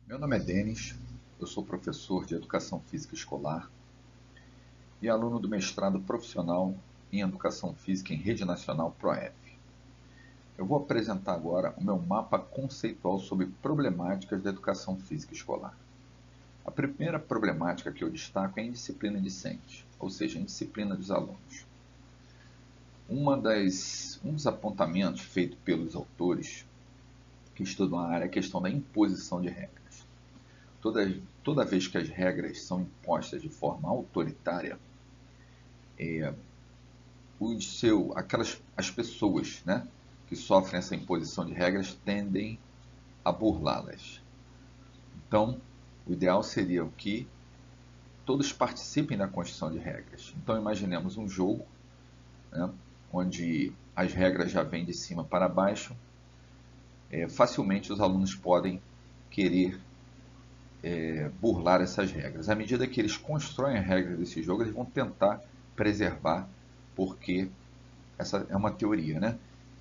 Meu nome é Denis, eu sou professor de Educação Física Escolar e aluno do mestrado profissional em Educação Física em Rede Nacional PROEF. Eu vou apresentar agora o meu mapa conceitual sobre problemáticas da educação física escolar. A primeira problemática que eu destaco é a indisciplina discente, ou seja, a indisciplina dos alunos. Um dos apontamentos feitos pelos autores que estudam a área é a questão da imposição de regras. Toda vez que as regras são impostas de forma autoritária, as pessoas, que sofrem essa imposição de regras tendem a burlá-las. Então, o ideal seria que todos participem da construção de regras. Então, imaginemos um jogo, onde as regras já vêm de cima para baixo. Facilmente os alunos podem querer burlar essas regras. À medida que eles constroem as regras desse jogo, eles vão tentar preservar, porque essa é uma teoria,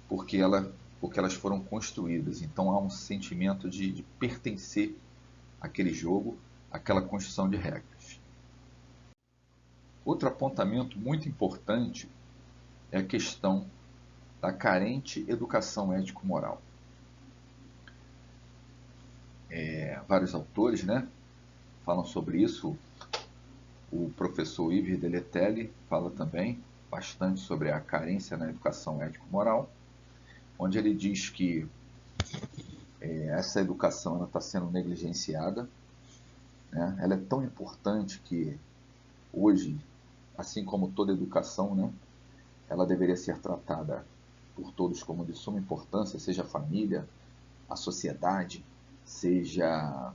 porque elas foram construídas. Então há um sentimento de pertencer àquele jogo, àquela construção de regras. Outro apontamento muito importante é a questão da carente educação ético-moral. Vários autores falam sobre isso. O professor Yves Deletelle fala também bastante sobre a carência na educação ético-moral, onde ele diz que essa educação está sendo negligenciada. Ela é tão importante que hoje, assim como toda educação, ela deveria ser tratada por todos como de suma importância, seja a família, a sociedade, seja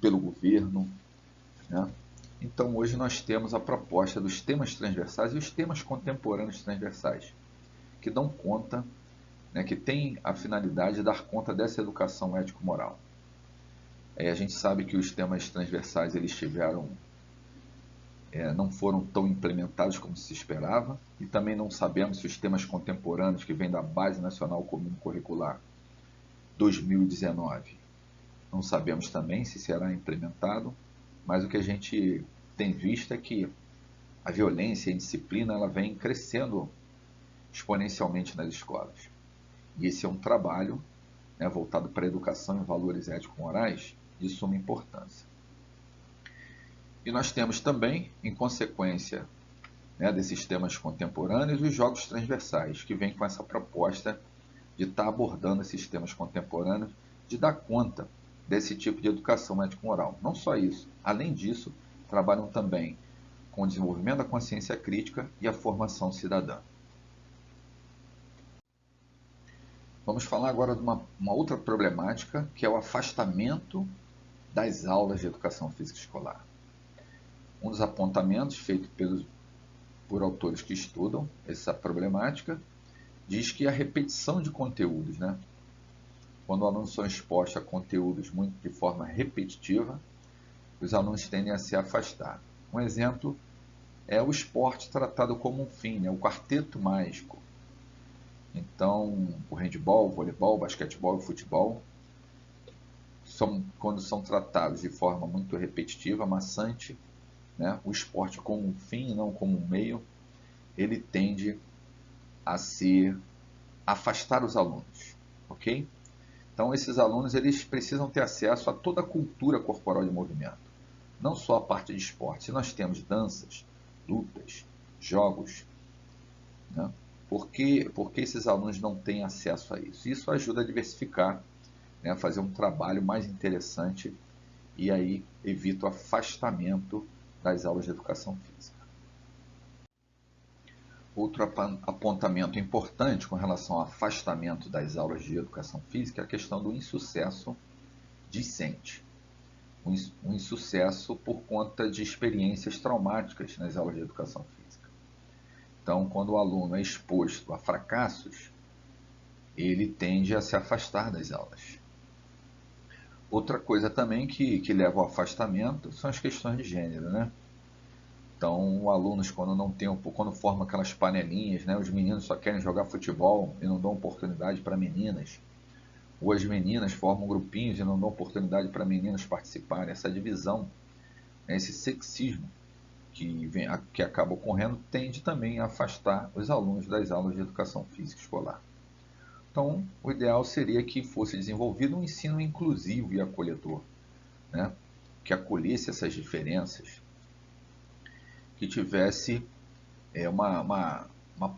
pelo governo. Então, hoje nós temos a proposta dos temas transversais e os temas contemporâneos transversais, que dão conta, que tem a finalidade de dar conta dessa educação ético-moral. A gente sabe que os temas transversais eles não foram tão implementados como se esperava, e também não sabemos se os temas contemporâneos que vêm da Base Nacional Comum Curricular 2019, não sabemos também se será implementado, mas o que a gente tem visto é que a violência e a indisciplina ela vem crescendo exponencialmente nas escolas. E esse é um trabalho voltado para a educação e valores ético-morais de suma importância. E nós temos também, em consequência desses temas contemporâneos, os jogos transversais, que vêm com essa proposta de estar abordando esses temas contemporâneos, de dar conta desse tipo de educação ético-moral. Não só isso, além disso, trabalham também com o desenvolvimento da consciência crítica e a formação cidadã. Vamos falar agora de uma outra problemática, que é o afastamento das aulas de educação física escolar. Um dos apontamentos feitos por autores que estudam essa problemática diz que a repetição de conteúdos, quando os alunos são expostos a conteúdos de forma repetitiva, os alunos tendem a se afastar. Um exemplo é o esporte tratado como um fim, o quarteto mágico. Então, o handebol, o voleibol, o basquetebol e o futebol, quando são tratados de forma muito repetitiva, maçante, o esporte como um fim, não como um meio, ele tende a afastar os alunos, ok? Então, esses alunos eles precisam ter acesso a toda a cultura corporal de movimento, não só a parte de esporte. Se nós temos danças, lutas, jogos, por que esses alunos não têm acesso a isso? Isso ajuda a diversificar, a fazer um trabalho mais interessante e aí evita o afastamento das aulas de educação física. Outro apontamento importante com relação ao afastamento das aulas de educação física é a questão do insucesso discente. Um insucesso por conta de experiências traumáticas nas aulas de educação física. Então, quando o aluno é exposto a fracassos, ele tende a se afastar das aulas. Outra coisa também que leva ao afastamento são as questões de gênero, Então, alunos, quando formam aquelas panelinhas, os meninos só querem jogar futebol e não dão oportunidade para meninas. ou as meninas formam grupinhos e não dão oportunidade para meninas participarem. Essa divisão, né, esse sexismo que acaba ocorrendo, tende também a afastar os alunos das aulas de educação física escolar. Então, o ideal seria que fosse desenvolvido um ensino inclusivo e acolhedor, né, que acolhesse essas diferenças, que tivesse uma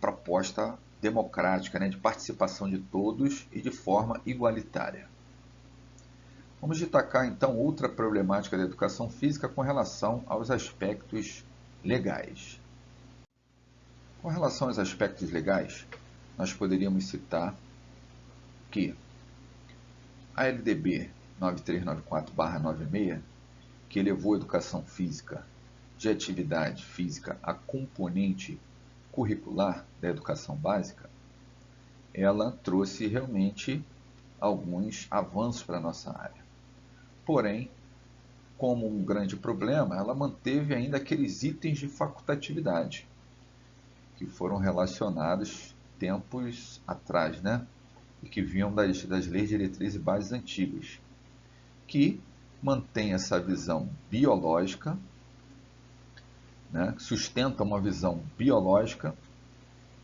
proposta democrática, né, de participação de todos e de forma igualitária. Vamos destacar então outra problemática da educação física com relação aos aspectos legais. Com relação aos aspectos legais, nós poderíamos citar que a LDB 9394/96, que elevou a educação física de atividade física a componente curricular da educação básica, ela trouxe realmente alguns avanços para a nossa área. Porém, como um grande problema, ela manteve ainda aqueles itens de facultatividade que foram relacionados tempos atrás, né? E que vinham das leis diretrizes e bases antigas, que mantém essa visão biológica, né? Sustenta uma visão biológica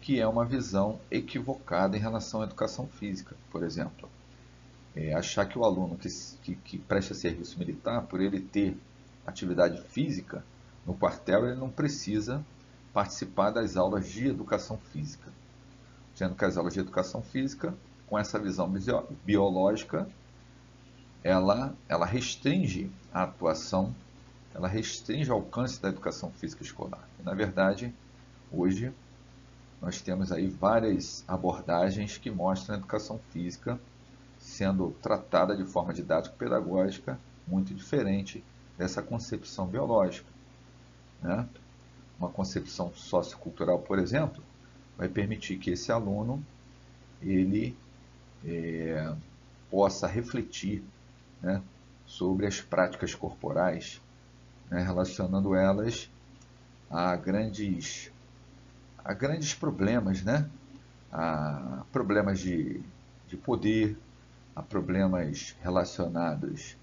que é uma visão equivocada em relação à educação física, por exemplo. Achar que o aluno que presta serviço militar, por ele ter atividade física no quartel, ele não precisa participar das aulas de educação física. Sendo que as aulas de educação física, com essa visão biológica, ela restringe a atuação, ela restringe o alcance da educação física escolar. E, na verdade, hoje, nós temos aí várias abordagens que mostram a educação física sendo tratada de forma didático-pedagógica muito diferente dessa concepção biológica, né? Uma concepção sociocultural, por exemplo, vai permitir que esse aluno ele possa refletir, né, sobre as práticas corporais, né, relacionando elas a grandes problemas, né? A problemas de poder, a problemas relacionados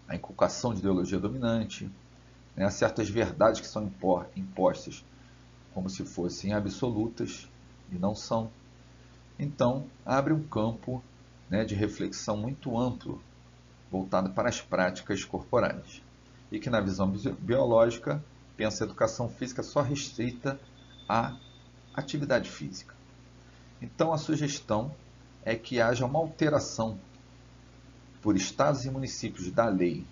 à inculcação de ideologia dominante, né, a certas verdades que são impostas como se fossem absolutas e não são. Então, abre um campo, né, de reflexão muito amplo, voltado para as práticas corporais. E que, na visão biológica, pensa a educação física só restrita à atividade física. Então, a sugestão é que haja uma alteração por estados e municípios da lei,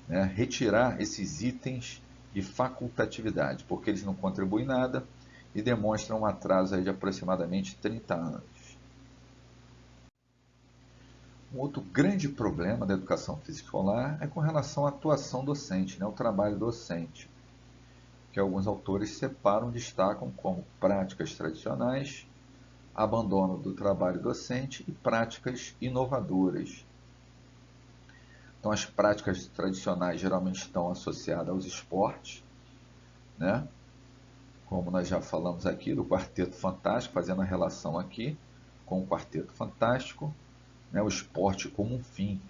né, retirar esses itens de facultatividade, porque eles não contribuem nada e demonstram um atraso aí de aproximadamente 30 anos. Um outro grande problema da educação física escolar é com relação à atuação docente, né, o trabalho docente, que alguns autores separam, destacam como práticas tradicionais, abandono do trabalho docente e práticas inovadoras. Então, as práticas tradicionais geralmente estão associadas aos esportes, né? Como nós já falamos aqui do Quarteto Fantástico, fazendo a relação aqui com o Quarteto Fantástico, né? O esporte como um fim.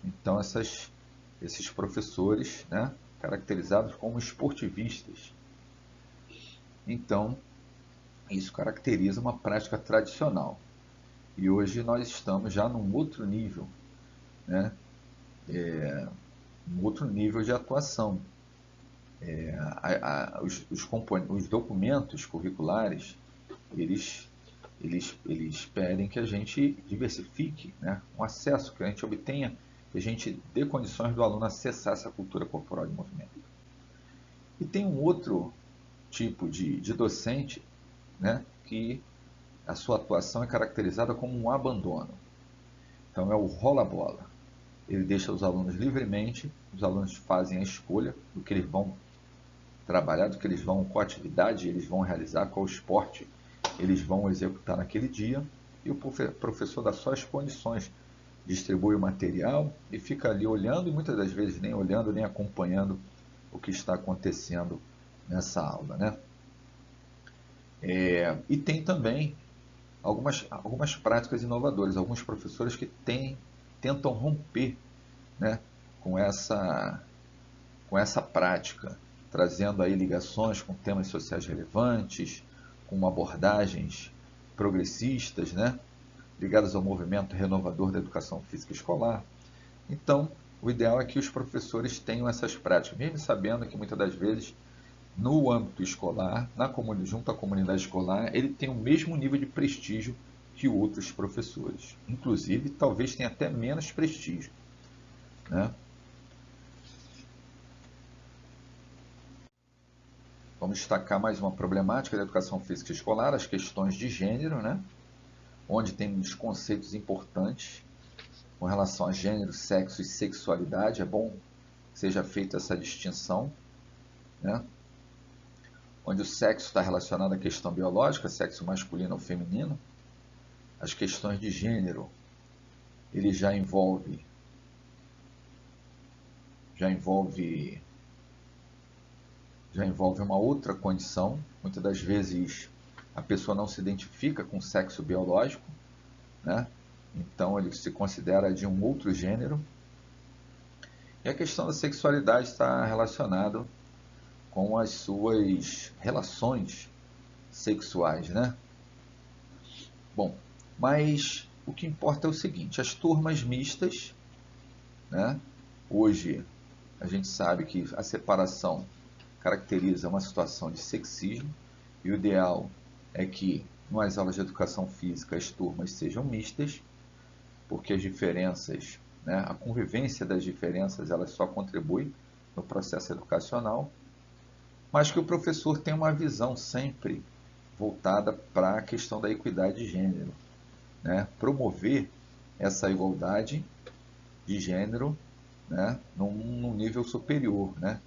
Então, esses professores, né, caracterizados como esportivistas. Então, isso caracteriza uma prática tradicional. E hoje nós estamos já num outro nível, né? Um outro nível de atuação. Os documentos curriculares, eles pedem que a gente diversifique, né, um acesso, que a gente obtenha, que a gente dê condições do aluno acessar essa cultura corporal de movimento. E tem um outro tipo de docente, né, que a sua atuação é caracterizada como um abandono. Então é o rola-bola. Ele deixa os alunos livremente, os alunos fazem a escolha do que eles vão trabalhar, do que eles vão, qual atividade eles vão realizar, qual esporte eles vão executar naquele dia, e o professor dá só as condições, distribui o material e fica ali olhando, e muitas das vezes nem olhando, nem acompanhando o que está acontecendo nessa aula, né? E tem também algumas práticas inovadoras, alguns professores que tentam romper, né, com essa prática, trazendo aí ligações com temas sociais relevantes, com abordagens progressistas, né, ligadas ao movimento renovador da educação física escolar. Então, o ideal é que os professores tenham essas práticas, mesmo sabendo que muitas das vezes, no âmbito escolar, junto à comunidade escolar, ele tem o mesmo nível de prestígio que outros professores. Inclusive, talvez tenha até menos prestígio, né? Vamos destacar mais uma problemática da educação física escolar, as questões de gênero, né? Onde tem uns conceitos importantes com relação a gênero, sexo e sexualidade. É bom que seja feita essa distinção, né? Onde o sexo está relacionado à questão biológica, sexo masculino ou feminino. As questões de gênero, ele já envolve uma outra condição. Muitas das vezes a pessoa não se identifica com o sexo biológico, né? Então ele se considera de um outro gênero. E a questão da sexualidade está relacionada com as suas relações sexuais, né? Bom, mas o que importa é o seguinte: as turmas mistas, né? Hoje a gente sabe que a separação caracteriza uma situação de sexismo, e o ideal é que nas aulas de educação física as turmas sejam mistas, porque as diferenças, né, a convivência das diferenças, elas só contribui no processo educacional, mas que o professor tenha uma visão sempre voltada para a questão da equidade de gênero, né? Promover essa igualdade de gênero, né, num nível superior, né,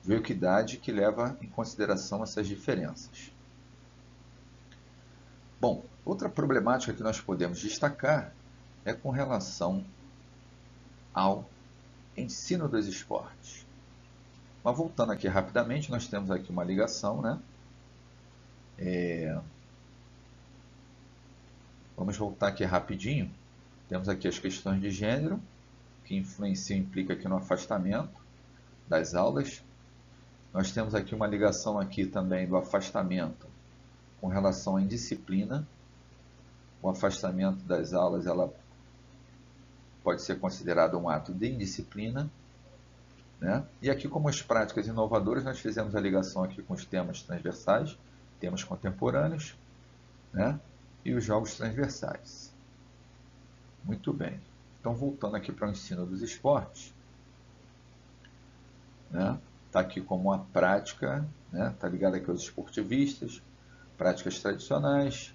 de equidade que leva em consideração essas diferenças. Bom, outra problemática que nós podemos destacar é com relação ao ensino dos esportes. Mas voltando aqui rapidamente, nós temos aqui uma ligação, né? Vamos voltar aqui rapidinho. Temos aqui as questões de gênero, que influenciam e implicam aqui no afastamento das aulas. Nós temos aqui uma ligação aqui também do afastamento com relação à indisciplina. O afastamento das aulas, ela pode ser considerado um ato de indisciplina, né? E aqui, como as práticas inovadoras, nós fizemos a ligação aqui com os temas transversais, temas contemporâneos, né, e os jogos transversais. Muito bem. Então, voltando aqui para o ensino dos esportes, né, está aqui como uma prática, né, está ligado aqui aos esportivistas, práticas tradicionais,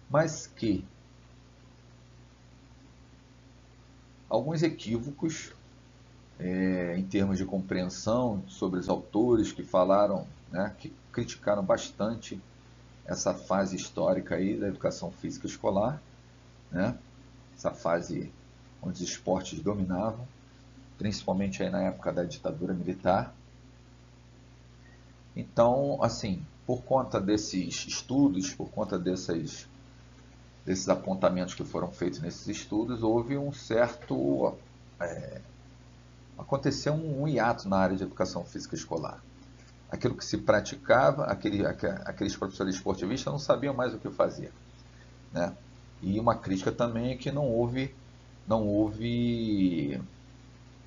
mas que alguns equívocos em termos de compreensão sobre os autores que falaram, né, que criticaram bastante essa fase histórica aí da educação física escolar, né, essa fase onde os esportes dominavam, principalmente aí na época da ditadura militar. Então, assim, por conta desses estudos, por conta desses apontamentos que foram feitos nesses estudos, houve um certo... aconteceu um hiato na área de educação física escolar. Aquilo que se praticava, aqueles professores esportivistas não sabiam mais o que fazer, né? E uma crítica também é que não houve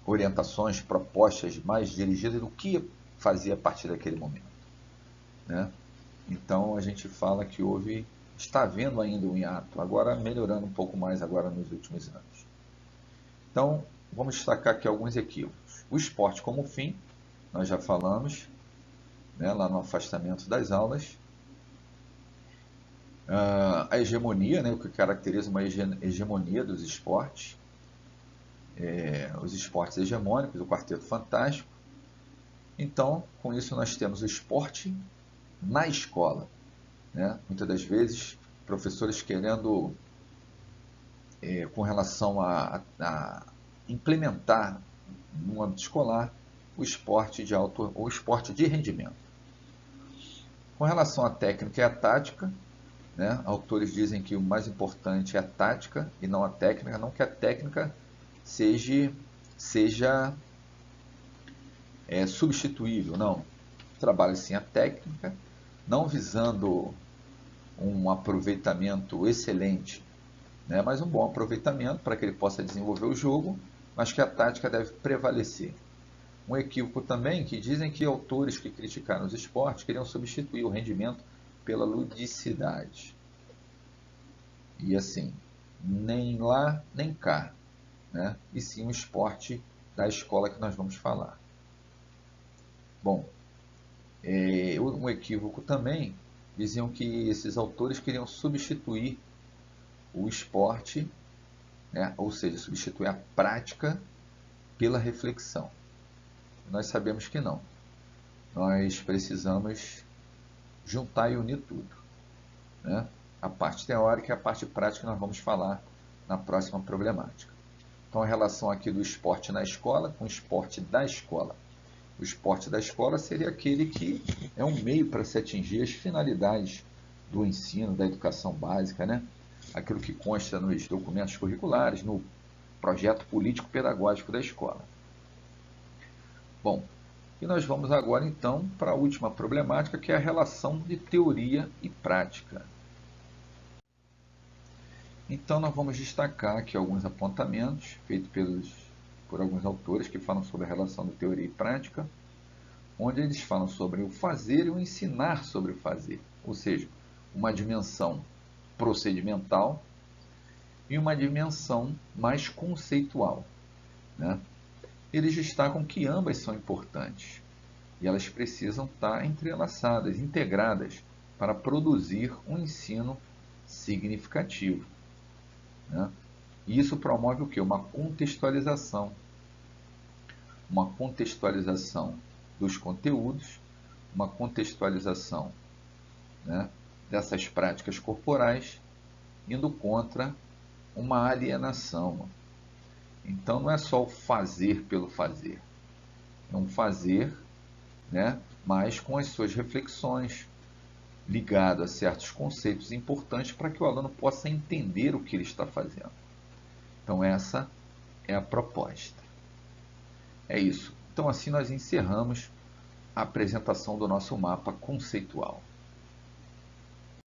orientações, propostas mais dirigidas do que fazer a partir daquele momento, né? Então a gente fala que está havendo ainda um hiato, agora melhorando um pouco mais agora nos últimos anos. Então, vamos destacar aqui alguns equívocos. O esporte como fim, nós já falamos, né, lá no afastamento das aulas. A hegemonia, né, o que caracteriza uma hegemonia dos esportes. Os esportes hegemônicos, o Quarteto Fantástico. Então, com isso nós temos o esporte na escola, né? Muitas das vezes, professores querendo, com relação a implementar no âmbito escolar o esporte de rendimento. Com relação à técnica e à tática, né? Autores dizem que o mais importante é a tática e não a técnica, não que a técnica seja substituível, não. Trabalha sim a técnica, não visando um aproveitamento excelente, né? Mas um bom aproveitamento para que ele possa desenvolver o jogo, mas que a tática deve prevalecer. Um equívoco também que dizem que autores que criticaram os esportes queriam substituir o rendimento pela ludicidade. E assim, nem lá nem cá, né? E sim o esporte da escola que nós vamos falar. Bom, um equívoco também, diziam que esses autores queriam substituir o esporte, né? Ou seja, substituir a prática pela reflexão. Nós sabemos que não. Nós precisamos juntar e unir tudo, né? A parte teórica e a parte prática nós vamos falar na próxima problemática. Então, a relação aqui do esporte na escola com o esporte da escola. O esporte da escola seria aquele que é um meio para se atingir as finalidades do ensino, da educação básica, né? Aquilo que consta nos documentos curriculares, no projeto político-pedagógico da escola. Bom, e nós vamos agora então para a última problemática, que é a relação de teoria e prática. Então nós vamos destacar aqui alguns apontamentos feitos por alguns autores que falam sobre a relação de teoria e prática, onde eles falam sobre o fazer e o ensinar sobre o fazer, ou seja, uma dimensão procedimental e uma dimensão mais conceitual, né? Eles destacam que ambas são importantes e elas precisam estar entrelaçadas, integradas, para produzir um ensino significativo, né? E isso promove o quê? Uma contextualização dos conteúdos, uma contextualização, né, dessas práticas corporais, indo contra uma alienação. Então não é só o fazer pelo fazer, é um fazer, né, mas com as suas reflexões, ligado a certos conceitos importantes para que o aluno possa entender o que ele está fazendo. Então essa é a proposta. É isso. Então assim nós encerramos a apresentação do nosso mapa conceitual.